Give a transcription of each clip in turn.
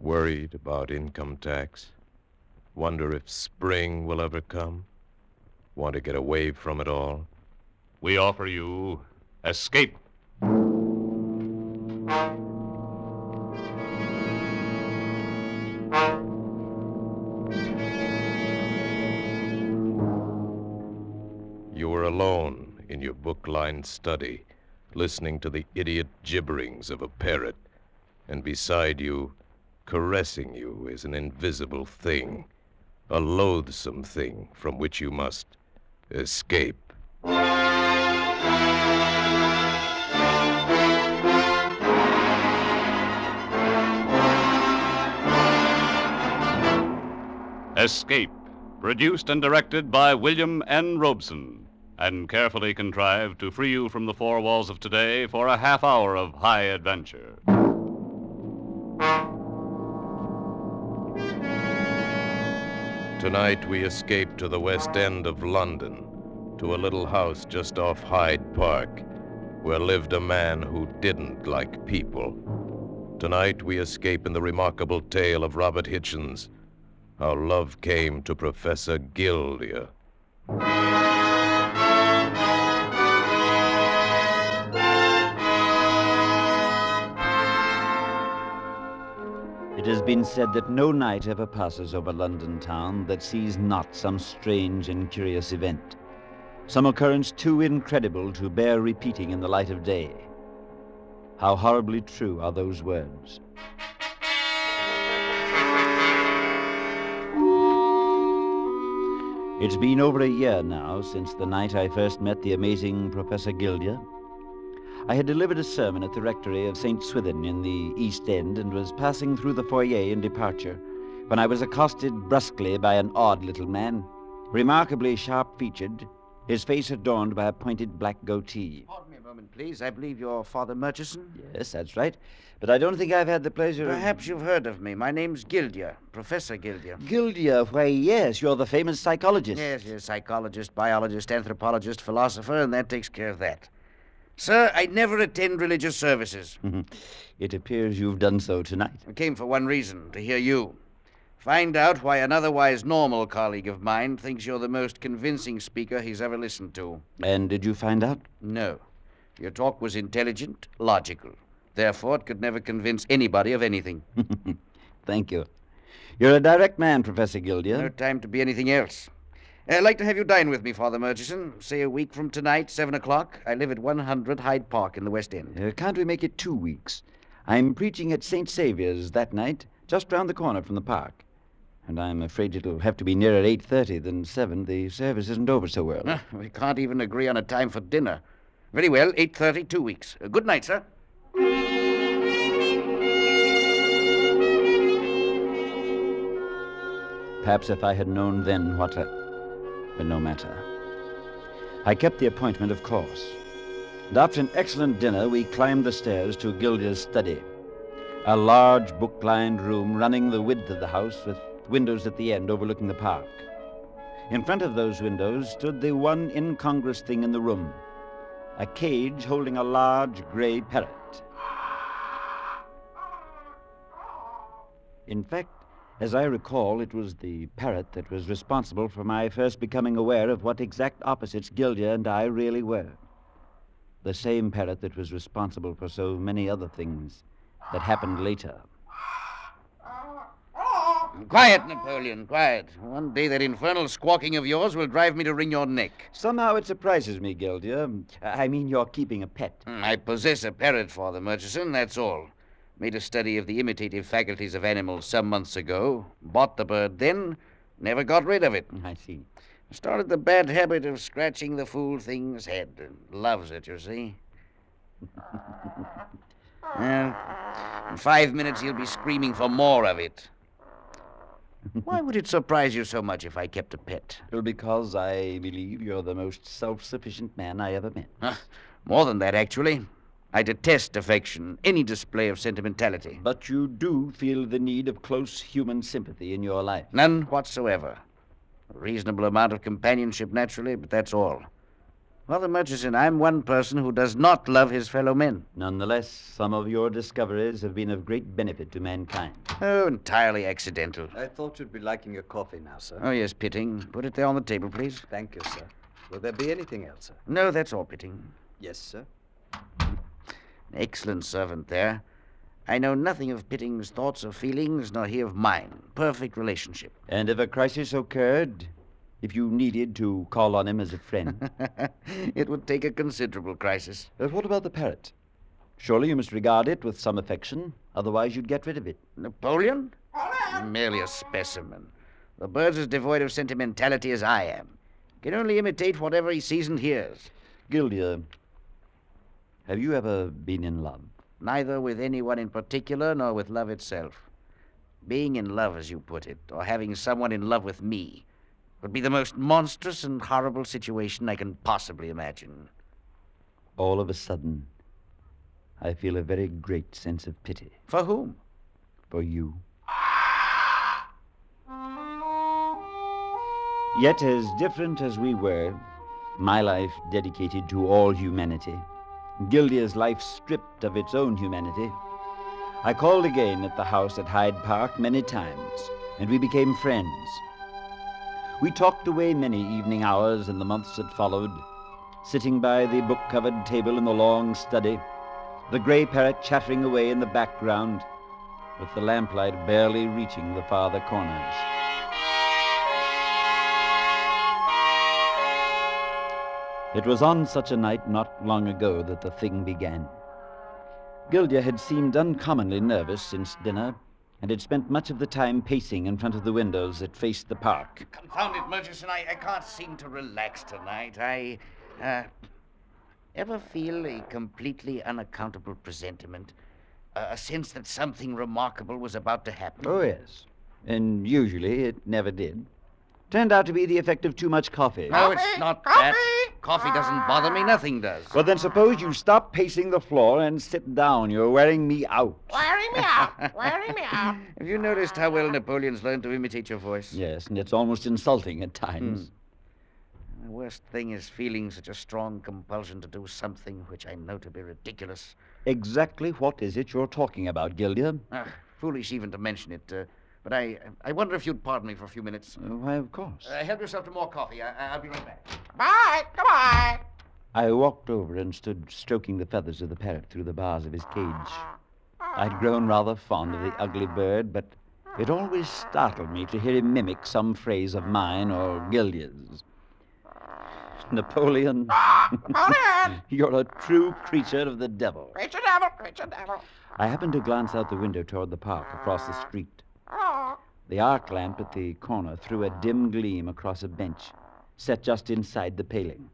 Worried about income tax? Wonder if spring will ever come? Want to get away from it all? We offer you Escape. You were alone in your book-lined study, listening to the idiot gibberings of a parrot, and beside you, caressing you, is an invisible thing, a loathsome thing from which you must escape. Escape, produced and directed by William N. Robeson, and carefully contrived to free you from the four walls of today for a half hour of high adventure. Tonight we escape to the West End of London, to a little house just off Hyde Park, where lived a man who didn't like people. Tonight we escape in the remarkable tale of Robert Hitchens, how love came to Professor Guildea. It has been said that no night ever passes over London town that sees not some strange and curious event, some occurrence too incredible to bear repeating in the light of day. How horribly true are those words. It's been over a year now since the night I first met the amazing Professor Guildea. I had delivered a sermon at the rectory of St. Swithin in the East End and was passing through the foyer in departure when I was accosted brusquely by an odd little man, remarkably sharp-featured, his face adorned by a pointed black goatee. Pardon me a moment, please. I believe you're Father Murchison? Yes, that's right. But I don't think I've had the pleasure Perhaps you've heard of me. My name's Guildea, Professor Guildea. Guildea, why, yes, you're the famous psychologist. Yes, psychologist, biologist, anthropologist, philosopher, and that takes care of that. Sir, I never attend religious services. It appears you've done so tonight. I came for one reason, to hear you. Find out why an otherwise normal colleague of mine thinks you're the most convincing speaker he's ever listened to. And did you find out? No. Your talk was intelligent, logical. Therefore, it could never convince anybody of anything. Thank you. You're a direct man, Professor Guildea. No time to be anything else. I'd like to have you dine with me, Father Murchison. Say a week from tonight, 7 o'clock. I live at 100 Hyde Park in the West End. Can't we make it 2 weeks? I'm preaching at St. Saviour's that night, just round the corner from the park. And I'm afraid it'll have to be nearer 8:30 than 7. The service isn't over so early. We can't even agree on a time for dinner. Very well, 8:30, 2 weeks. Good night, sir. Perhaps if I had known then what but no matter. I kept the appointment, of course. And after an excellent dinner, we climbed the stairs to Guildea's study, a large book-lined room running the width of the house with windows at the end overlooking the park. In front of those windows stood the one incongruous thing in the room, a cage holding a large gray parrot. In fact, as I recall, it was the parrot that was responsible for my first becoming aware of what exact opposites Guildea and I really were. The same parrot that was responsible for so many other things that happened later. Quiet, Napoleon, quiet. One day that infernal squawking of yours will drive me to wring your neck. Somehow it surprises me, Guildea. I mean, you're keeping a pet. I possess a parrot, Father Murchison, that's all. Made a study of the imitative faculties of animals some months ago. Bought the bird then, never got rid of it. I see. Started the bad habit of scratching the fool thing's head. Loves it, you see. Well, in 5 minutes he'll be screaming for more of it. Why would it surprise you so much if I kept a pet? Well, because I believe you're the most self-sufficient man I ever met. More than that, actually. I detest affection, any display of sentimentality. But you do feel the need of close human sympathy in your life. None whatsoever. A reasonable amount of companionship, naturally, but that's all. Father Murchison, I'm one person who does not love his fellow men. Nonetheless, some of your discoveries have been of great benefit to mankind. Oh, entirely accidental. I thought you'd be liking your coffee now, sir. Oh, yes, Pitting. Put it there on the table, please. Thank you, sir. Will there be anything else, sir? No, that's all, Pitting. Yes, sir. An excellent servant there. I know nothing of Pitting's thoughts or feelings, nor he of mine. Perfect relationship. And if a crisis occurred, if you needed to call on him as a friend. It would take a considerable crisis. What about the parrot? Surely you must regard it with some affection, otherwise you'd get rid of it. Napoleon? Merely a specimen. The bird's as devoid of sentimentality as I am. Can only imitate whatever he sees and hears. Guildea, have you ever been in love? Neither with anyone in particular, nor with love itself. Being in love, as you put it, or having someone in love with me, would be the most monstrous and horrible situation I can possibly imagine. All of a sudden, I feel a very great sense of pity. For whom? For you. Yet, as different as we were, my life dedicated to all humanity, Guildea's life stripped of its own humanity, I called again at the house at Hyde Park many times, and we became friends. We talked away many evening hours in the months that followed, sitting by the book-covered table in the long study, the gray parrot chattering away in the background, with the lamplight barely reaching the farther corners. It was on such a night not long ago that the thing began. Guildea had seemed uncommonly nervous since dinner, and had spent much of the time pacing in front of the windows that faced the park. Confound it, Murchison, I can't seem to relax tonight. I ever feel a completely unaccountable presentiment, a sense that something remarkable was about to happen. Oh, yes. And usually it never did. Turned out to be the effect of too much coffee. No, it's not that. Coffee doesn't bother me. Nothing does. Well, then suppose you stop pacing the floor and sit down. You're wearing me out. Wearing me out. Wearing me out. Have you noticed how well Napoleon's learned to imitate your voice? Yes, and it's almost insulting at times. The worst thing is feeling such a strong compulsion to do something which I know to be ridiculous. Exactly what is it you're talking about, Guildea? Foolish even to mention it. But I wonder if you'd pardon me for a few minutes. Why, of course. Help yourself to more coffee. I'll be right back. Bye. Goodbye. I walked over and stood stroking the feathers of the parrot through the bars of his cage. I'd grown rather fond of the ugly bird, but it always startled me to hear him mimic some phrase of mine or Guildea's. Napoleon, Napoleon. you're a true creature of the devil. Creature devil. Creature devil. I happened to glance out the window toward the park across the street. Oh. The arc lamp at the corner threw a dim gleam across a bench set just inside the paling.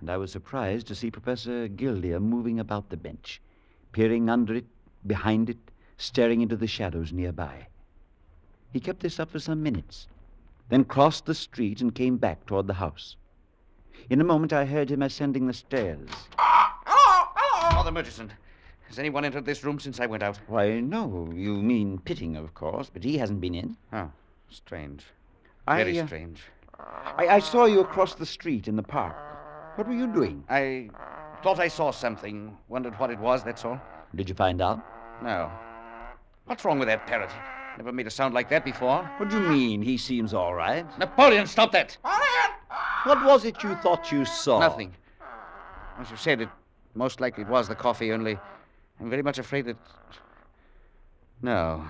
And I was surprised to see Professor Guildea moving about the bench, peering under it, behind it, staring into the shadows nearby. He kept this up for some minutes, then crossed the street and came back toward the house. In a moment I heard him ascending the stairs. Hello. Father Murchison, has anyone entered this room since I went out? Why, no, you mean Pitting, of course, but he hasn't been in. Oh, strange. Very I strange. saw you across the street in the park. What were you doing? I thought I saw something. Wondered what it was, that's all. Did you find out? No. What's wrong with that parrot? Never made a sound like that before. What do you mean? He seems all right. Napoleon, stop that! Napoleon. What was it you thought you saw? Nothing. As you said, it most likely it was the coffee, only I'm very much afraid that... No.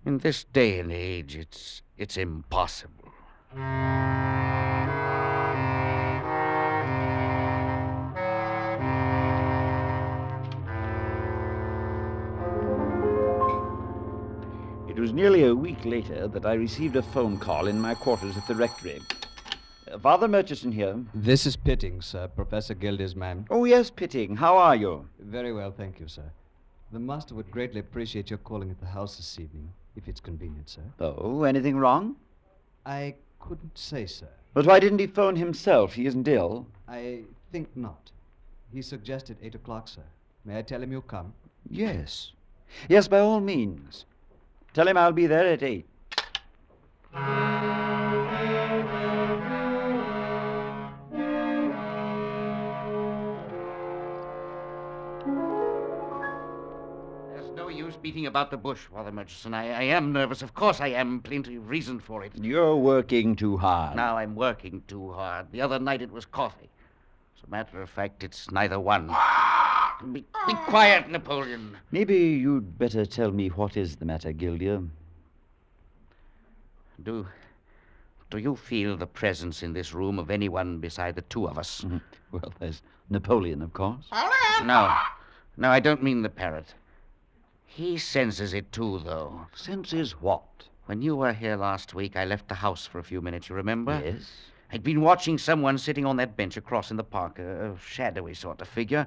In this day and age, it's impossible. It was nearly a week later that I received a phone call in my quarters at the rectory. Father Murchison here. This is Pitting, sir, Professor Guildea's man. Oh, yes, Pitting. How are you? Very well, thank you, sir. The master would greatly appreciate your calling at the house this evening, if it's convenient, sir. Oh, anything wrong? I couldn't say, sir. But why didn't he phone himself? He isn't ill. I think not. He suggested 8 o'clock, sir. May I tell him you'll come? Yes. Yes, by all means. Tell him I'll be there at 8. No use beating about the bush, Father Murchison. I am nervous. Of course I am. Plenty of reason for it. You're working too hard. Now I'm working too hard. The other night it was coffee. As a matter of fact, it's neither one. Be quiet, Napoleon. Maybe you'd better tell me what is the matter, Guildea. Do you feel the presence in this room of anyone beside the two of us? Well, there's Napoleon, of course. Napoleon! No, I don't mean the parrot. He senses it too, though. Senses what? When you were here last week, I left the house for a few minutes, you remember? Yes. I'd been watching someone sitting on that bench across in the park, a shadowy sort of figure.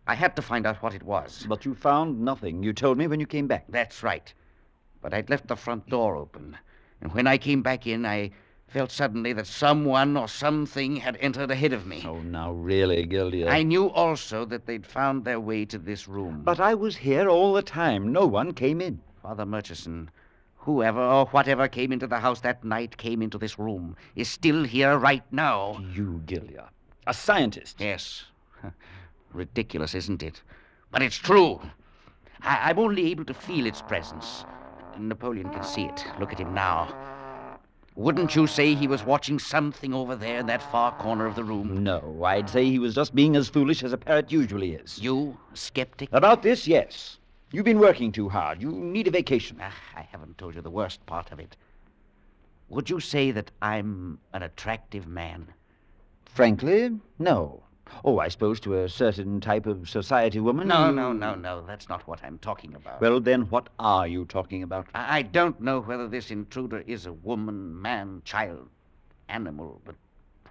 I had to find out what it was. But you found nothing. You told me when you came back. That's right. But I'd left the front door open. And when I came back in, I felt suddenly that someone or something had entered ahead of me. Oh, now really, Guildea. I knew also that they'd found their way to this room. But I was here all the time. No one came in. Father Murchison, whoever or whatever came into the house that night came into this room, is still here right now. You, Guildea. A scientist. Yes. Ridiculous, isn't it? But it's true. I'm only able to feel its presence. Napoleon can see it. Look at him now. Wouldn't you say he was watching something over there in that far corner of the room? No, I'd say he was just being as foolish as a parrot usually is. You, a skeptic? About this, yes. You've been working too hard. You need a vacation. I haven't told you the worst part of it. Would you say that I'm an attractive man? Frankly, no. Oh, I suppose to a certain type of society woman. No. That's not what I'm talking about. Well, then what are you talking about? I don't know whether this intruder is a woman, man, child, animal, but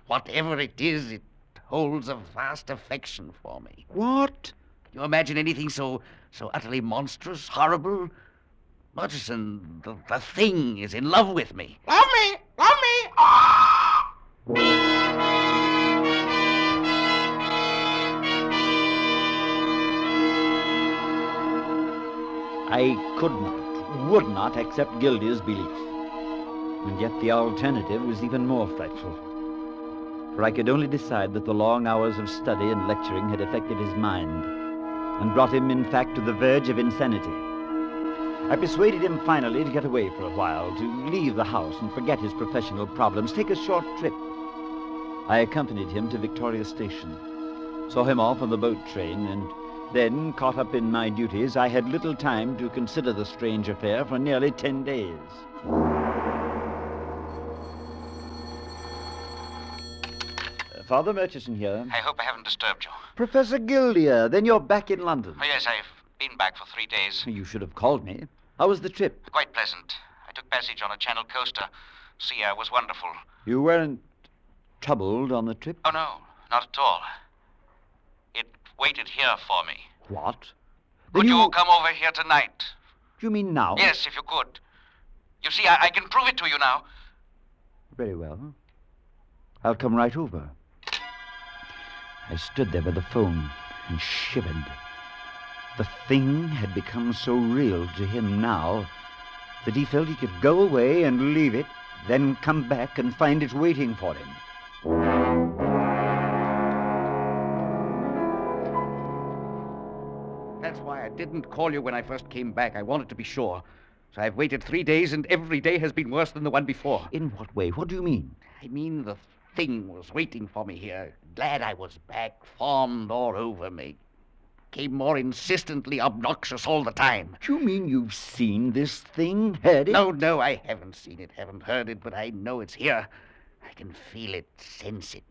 whatever it is, it holds a vast affection for me. What? Can you imagine anything so utterly monstrous, horrible? Murchison, the thing is in love with me. Love me! Love me! Ah! I could not, would not accept Guildea's belief. And yet the alternative was even more frightful. For I could only decide that the long hours of study and lecturing had affected his mind, and brought him, in fact, to the verge of insanity. I persuaded him finally to get away for a while, to leave the house and forget his professional problems, take a short trip. I accompanied him to Victoria Station, saw him off on the boat train, and then, caught up in my duties, I had little time to consider the strange affair for nearly 10 days. Father Murchison here. I hope I haven't disturbed you. Professor Guildea, then you're back in London. Oh, yes, I've been back for 3 days. You should have called me. How was the trip? Quite pleasant. I took passage on a Channel coaster. Sea air was wonderful. You weren't troubled on the trip? Oh, no, not at all. It waited here for me. What? Could Then you come over here tonight? You mean now? Yes, if you could. You see, I can prove it to you now. Very well. I'll come right over. I stood there by the phone and shivered. The thing had become so real to him now that he felt he could go away and leave it, then come back and find it waiting for him. That's why I didn't call you when I first came back. I wanted to be sure. So I've waited 3 days, and every day has been worse than the one before. In what way? What do you mean? I mean, the thing was waiting for me here. Glad I was back, fawned all over me. Came more insistently obnoxious all the time. You mean you've seen this thing, heard it? No, I haven't seen it, haven't heard it, but I know it's here. I can feel it, sense it.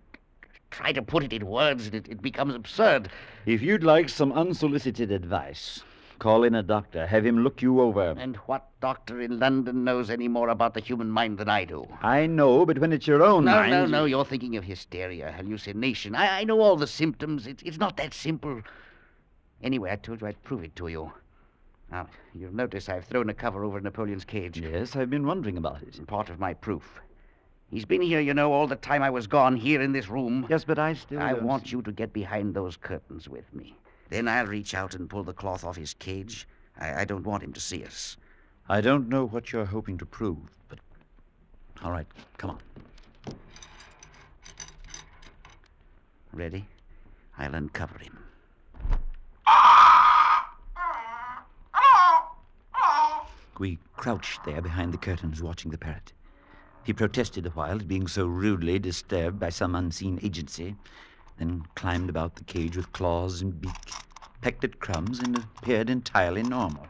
Try to put it in words, and it becomes absurd. If you'd like some unsolicited advice, call in a doctor. Have him look you over. And what doctor in London knows any more about the human mind than I do? I know, but when it's your own mind... No, you're thinking of hysteria, hallucination. I know all the symptoms. It's not that simple. Anyway, I told you I'd prove it to you. Now, you'll notice I've thrown a cover over Napoleon's cage. Yes, I've been wondering about it. It's part of my proof. He's been here, you know, all the time I was gone, here in this room. Yes, but I still... I want you to get behind those curtains with me. Then I'll reach out and pull the cloth off his cage. I don't want him to see us. I don't know what you're hoping to prove, but... All right, come on. Ready? I'll uncover him. we crouched there behind the curtains watching the parrot. He protested a while at being so rudely disturbed by some unseen agency, then climbed about the cage with claws and beak, pecked at crumbs, and appeared entirely normal.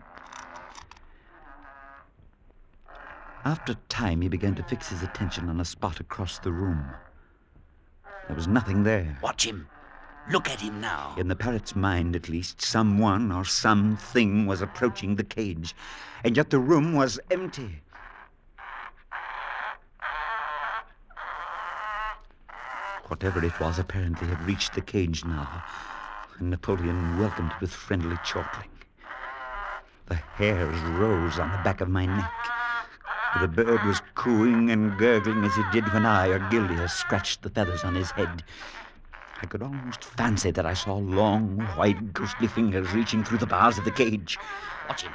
After a time, he began to fix his attention on a spot across the room. There was nothing there. Watch him. Look at him now. In the parrot's mind, at least, someone or something was approaching the cage, and yet the room was empty. Whatever it was apparently had reached the cage now, and Napoleon welcomed it with friendly chortling. The hairs rose on the back of my neck. The bird was cooing and gurgling as it did when I or Guildea scratched the feathers on his head. I could almost fancy that I saw long, white, ghostly fingers reaching through the bars of the cage. Watch him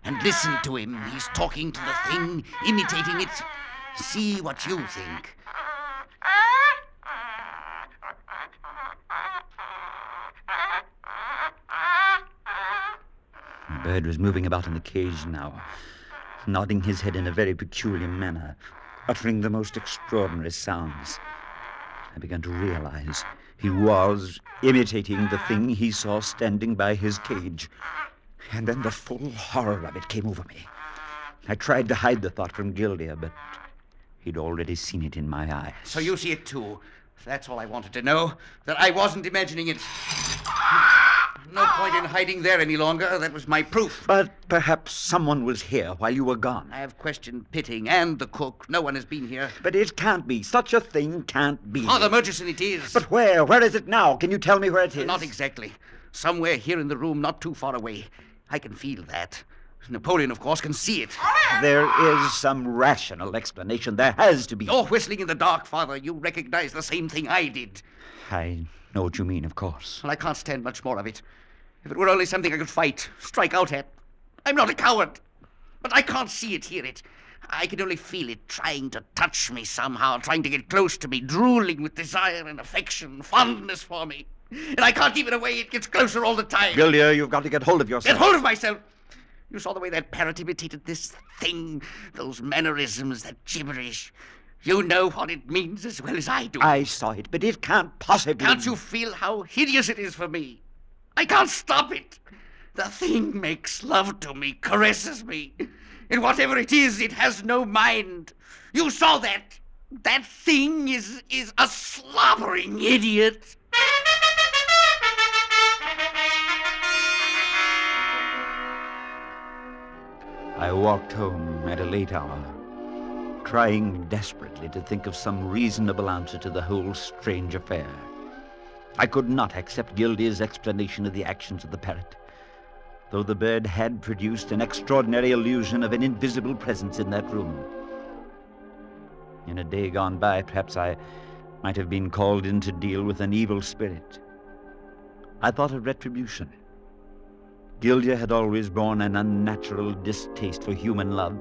and listen to him. He's talking to the thing, imitating it. See what you think. The bird was moving about in the cage now, nodding his head in a very peculiar manner, uttering the most extraordinary sounds. I began to realize he was imitating the thing he saw standing by his cage. And then the full horror of it came over me. I tried to hide the thought from Guildea, but he'd already seen it in my eyes. So you see it too. That's all I wanted to know, that I wasn't imagining it. No point in hiding there any longer. That was my proof. But perhaps someone was here while you were gone. I have questioned Pitting and the cook. No one has been here. But it can't be. Such a thing can't be. Father Murchison, it is. But where? Where is it now? Can you tell me where it is? Not exactly. Somewhere here in the room, not too far away. I can feel that. Napoleon, of course, can see it. There is some rational explanation. There has to be. You're whistling in the dark, Father. You recognize the same thing I did. I know what you mean, of course. Well, I can't stand much more of it. If it were only something I could fight, strike out at. I'm not a coward. But I can't see it, hear it. I can only feel it trying to touch me somehow, trying to get close to me, drooling with desire and affection, fondness for me. And I can't keep it away. It gets closer all the time. Guildea, you've got to get hold of yourself. Get hold of myself? You saw the way that parrot imitated this thing, those mannerisms, that gibberish. You know what it means as well as I do. I saw it, but it can't possibly... Can't you feel how hideous it is for me? I can't stop it. The thing makes love to me, caresses me. And whatever it is, it has no mind. You saw that. That thing is a slobbering idiot. I walked home at a late hour, trying desperately to think of some reasonable answer to the whole strange affair. I could not accept Guildea's explanation of the actions of the parrot, though the bird had produced an extraordinary illusion of an invisible presence in that room. In a day gone by, perhaps I might have been called in to deal with an evil spirit. I thought of retribution. Guildea had always borne an unnatural distaste for human love.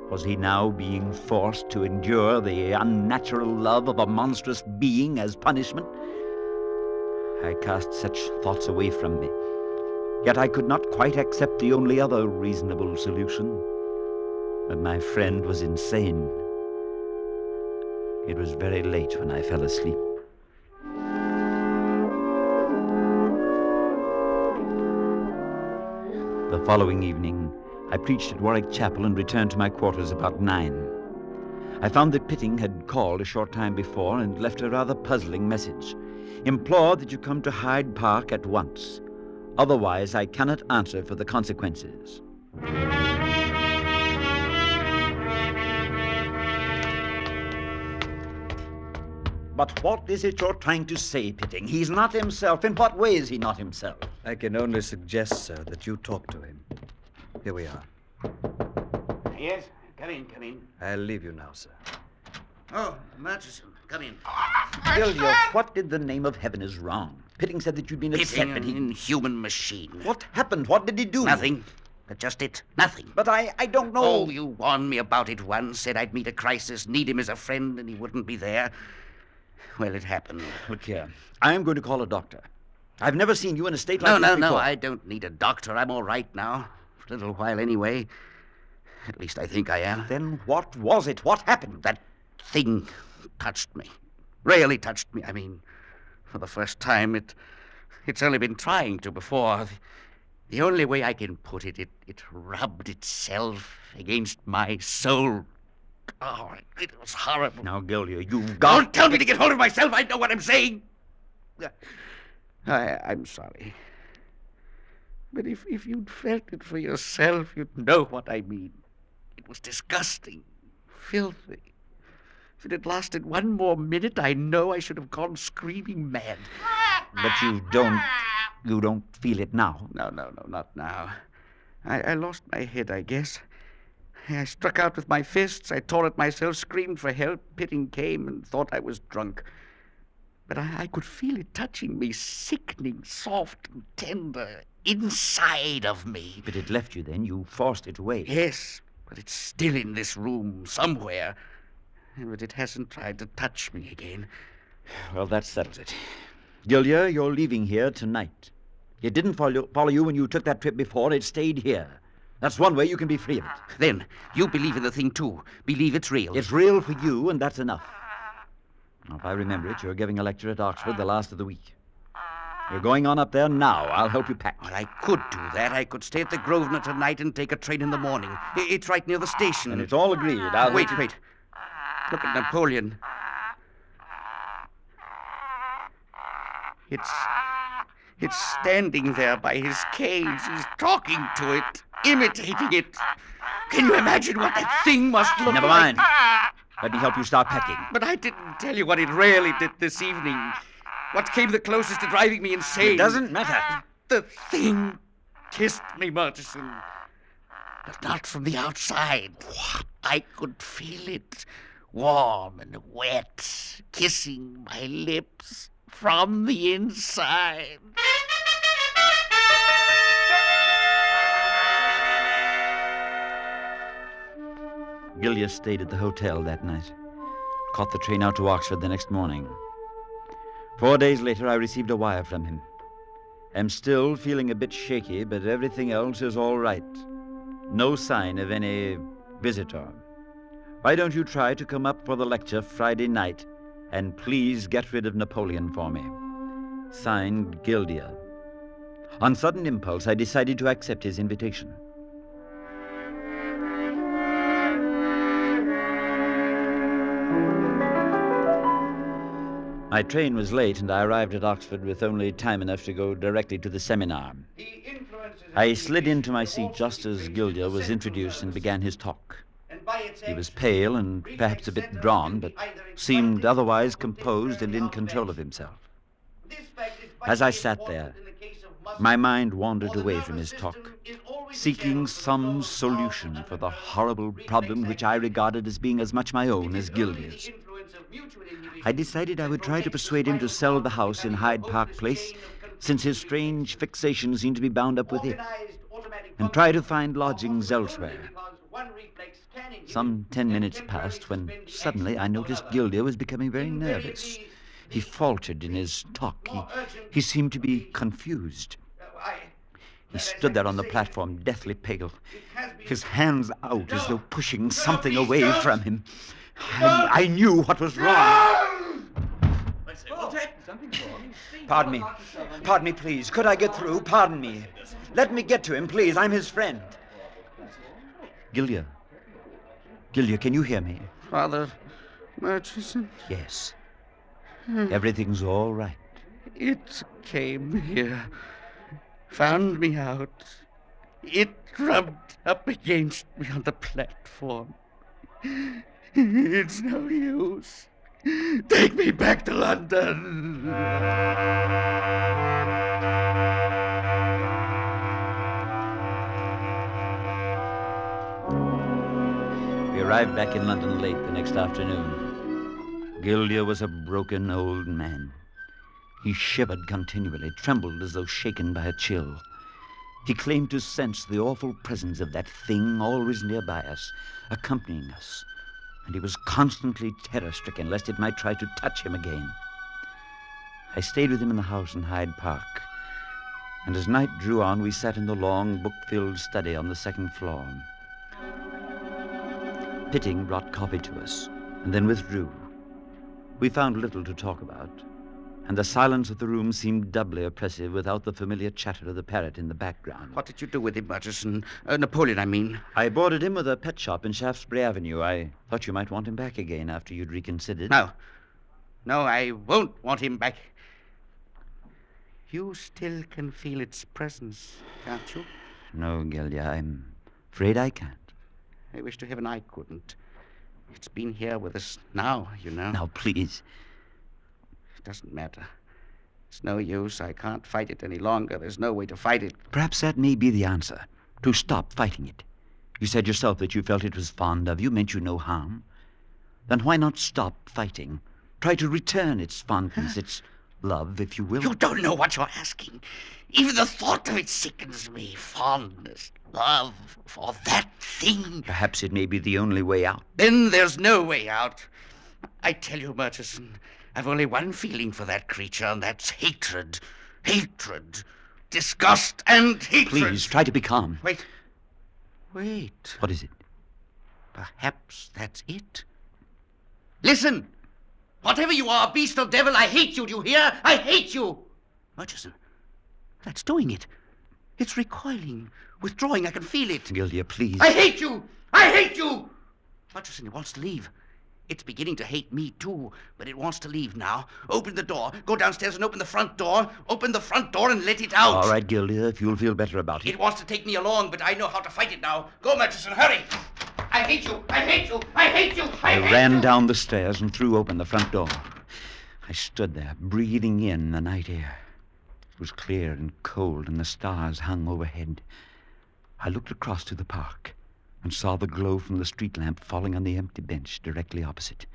Was he now being forced to endure the unnatural love of a monstrous being as punishment? I cast such thoughts away from me. Yet I could not quite accept the only other reasonable solution, that my friend was insane. It was very late when I fell asleep. The following evening, I preached at Warwick Chapel and returned to my quarters about 9. I found that Pitting had called a short time before and left a rather puzzling message. Implored that you come to Hyde Park at once. Otherwise, I cannot answer for the consequences. But what is it you're trying to say, Pitting? He's not himself. In what way is he not himself? I can only suggest, sir, that you talk to him. Here we are. Yes, come in. I'll leave you now, sir. Oh, Murchison, come in. Guildea, what in the name of heaven is wrong? Pitting said that you'd been upset, Pitting, but an inhuman machine. What happened? What did he do? Nothing. That's just it. Nothing. But I don't know. Oh, you warned me about it once, said I'd meet a crisis, need him as a friend, and he wouldn't be there. Well, it happened. Look here. I am going to call a doctor. I've never seen you in a state like this before. No, I don't need a doctor. I'm all right now. For a little while anyway. At least I think I am. Then what was it? What happened? That thing touched me. Really touched me. I mean, for the first time, it's only been trying to before. The only way I can put it, it rubbed itself against my soul. Oh, it was horrible. Now, Guildea, you've got... Don't tell me to get hold of myself. I know what I'm saying. I'm sorry. But if you'd felt it for yourself, you'd know what I mean. It was disgusting, filthy. If it had lasted one more minute, I know I should have gone screaming mad. But you don't feel it now. No, not now. I lost my head, I guess. I struck out with my fists. I tore at myself, screamed for help. Pitting came and thought I was drunk. But I could feel it touching me, sickening, soft and tender, inside of me. But it left you then. You forced it away. Yes, but it's still in this room somewhere. But it hasn't tried to touch me again. Well, that settles it. Guildea, you're leaving here tonight. It didn't follow you when you took that trip before. It stayed here. That's one way you can be free of it. Then, you believe in the thing, too. Believe it's real. It's real for you, and that's enough. Now, if I remember it, you're giving a lecture at Oxford the last of the week. You're going on up there now. I'll help you pack. Well, I could do that. I could stay at the Grosvenor tonight and take a train in the morning. It's right near the station. And it's all agreed. Wait. Look at Napoleon. It's standing there by his cage. He's talking to it, imitating it. Can you imagine what that thing must look like? Never mind. Let me help you start packing. But I didn't tell you what it really did this evening. What came the closest to driving me insane. It doesn't matter. The thing kissed me, Murchison. But not from the outside. What? I could feel it, warm and wet, kissing my lips from the inside. Guildea stayed at the hotel that night. Caught the train out to Oxford the next morning. 4 days later, I received a wire from him. Am still feeling a bit shaky, but everything else is all right. No sign of any visitor. Why don't you try to come up for the lecture Friday night, and please get rid of Napoleon for me. Signed, Guildea. On sudden impulse, I decided to accept his invitation. My train was late, and I arrived at Oxford with only time enough to go directly to the seminar. I slid into my seat just as Guildea was introduced and began his talk. He was pale and perhaps a bit drawn, but seemed otherwise composed and in control of himself. As I sat there, my mind wandered away from his talk, seeking some solution for the horrible problem which I regarded as being as much my own as Guildea's. I decided I would try to persuade him to sell the house in Hyde Park Place, since his strange fixation seemed to be bound up with it, and try to find lodgings elsewhere. Some 10 minutes passed when suddenly I noticed Guildea was becoming very nervous. He faltered in his talk. He seemed to be confused. He stood there on the platform, deathly pale, his hands out as though pushing something away from him. I knew what was wrong. Pardon me, please. Could I get through? Pardon me. Let me get to him, please. I'm his friend. Guildea, can you hear me? Father Murchison? Yes. Everything's all right. It came here, found me out. It rubbed up against me on the platform. It's no use. Take me back to London. We arrived back in London late the next afternoon. Guildea was a broken old man. He shivered continually, trembled as though shaken by a chill. He claimed to sense the awful presence of that thing always nearby us, accompanying us, and he was constantly terror-stricken lest it might try to touch him again. I stayed with him in the house in Hyde Park, and as night drew on, we sat in the long, book-filled study on the second floor. Pitting brought coffee to us, and then withdrew. We found little to talk about, and the silence of the room seemed doubly oppressive without the familiar chatter of the parrot in the background. What did you do with him, Murchison? Napoleon, I mean. I boarded him with a pet shop in Shaftesbury Avenue. I thought you might want him back again after you'd reconsidered. No, I won't want him back. You still can feel its presence, can't you? No, Guildea, I'm afraid I can't. I wish to heaven I couldn't. It's been here with us now, you know. Now, please. It doesn't matter. It's no use. I can't fight it any longer. There's no way to fight it. Perhaps that may be the answer, to stop fighting it. You said yourself that you felt it was fond of you, meant you no harm. Then why not stop fighting? Try to return its fondness, its love, if you will. You don't know what you're asking. Even the thought of it sickens me. Fondness, love for that thing. Perhaps it may be the only way out. Then there's no way out. I tell you, Murchison, I've only one feeling for that creature, and that's hatred. Hatred. Disgust and hatred. Please, try to be calm. Wait. What is it? Perhaps that's it. Listen! Whatever you are, beast or devil, I hate you, do you hear? I hate you! Murchison, that's doing it. It's recoiling, withdrawing, I can feel it. Guildea, please. I hate you! I hate you! Murchison, it wants to leave. It's beginning to hate me, too, but it wants to leave now. Open the door. Go downstairs and open the front door. Open the front door and let it out. All right, Guildea, if you'll feel better about it. It wants to take me along, but I know how to fight it now. Go, Murchison, hurry! I hate you! I hate you! I hate you! I ran down the stairs and threw open the front door. I stood there, breathing in the night air. It was clear and cold, and the stars hung overhead. I looked across to the park and saw the glow from the street lamp falling on the empty bench directly opposite.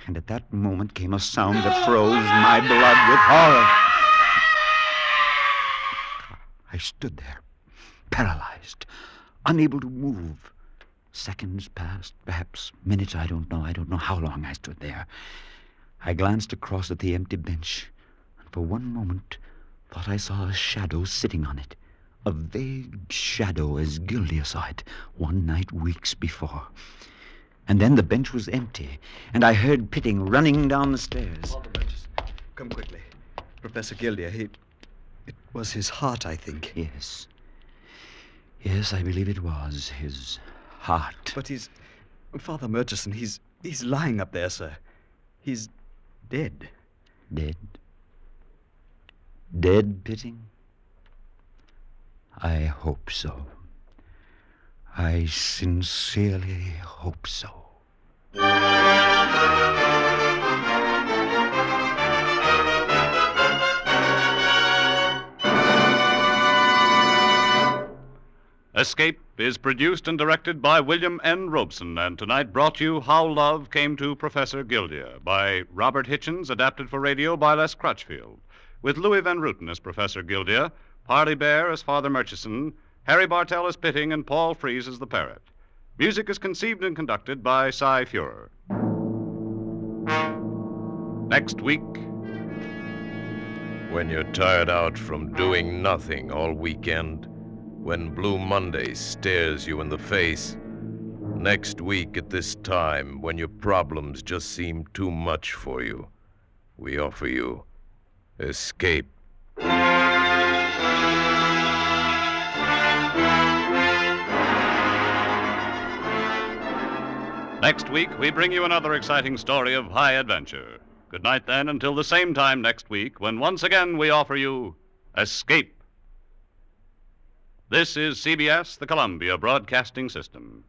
And at that moment came a sound that froze my blood with horror. I stood there, paralyzed, unable to move. Seconds passed, perhaps minutes, I don't know. I don't know how long I stood there. I glanced across at the empty bench, and for one moment thought I saw a shadow sitting on it. A vague shadow as Guildea saw it one night weeks before. And then the bench was empty, and I heard Pitting running down the stairs. Father Burgess, come quickly. Professor Guildea, it was his heart, I think. Yes. Yes, I believe it was his heart. But Father Murchison, he's lying up there, sir. He's dead. Dead? Dead, Pitting? I hope so. I sincerely hope so. Escape is produced and directed by William N. Robeson, and tonight brought you How Love Came to Professor Guildea by Robert Hitchens, adapted for radio by Les Crutchfield, with Louis Van Rooten as Professor Guildea, Parley Bear as Father Murchison, Harry Bartell as Pitting, and Paul Frees as the Parrot. Music is conceived and conducted by Cy Fuhrer. Next week, When you're tired out from doing nothing all weekend, when Blue Monday stares you in the face, next week at this time, when your problems just seem too much for you, we offer you Escape. Next week, we bring you another exciting story of high adventure. Good night, then, until the same time next week, when once again we offer you Escape. This is CBS, the Columbia Broadcasting System.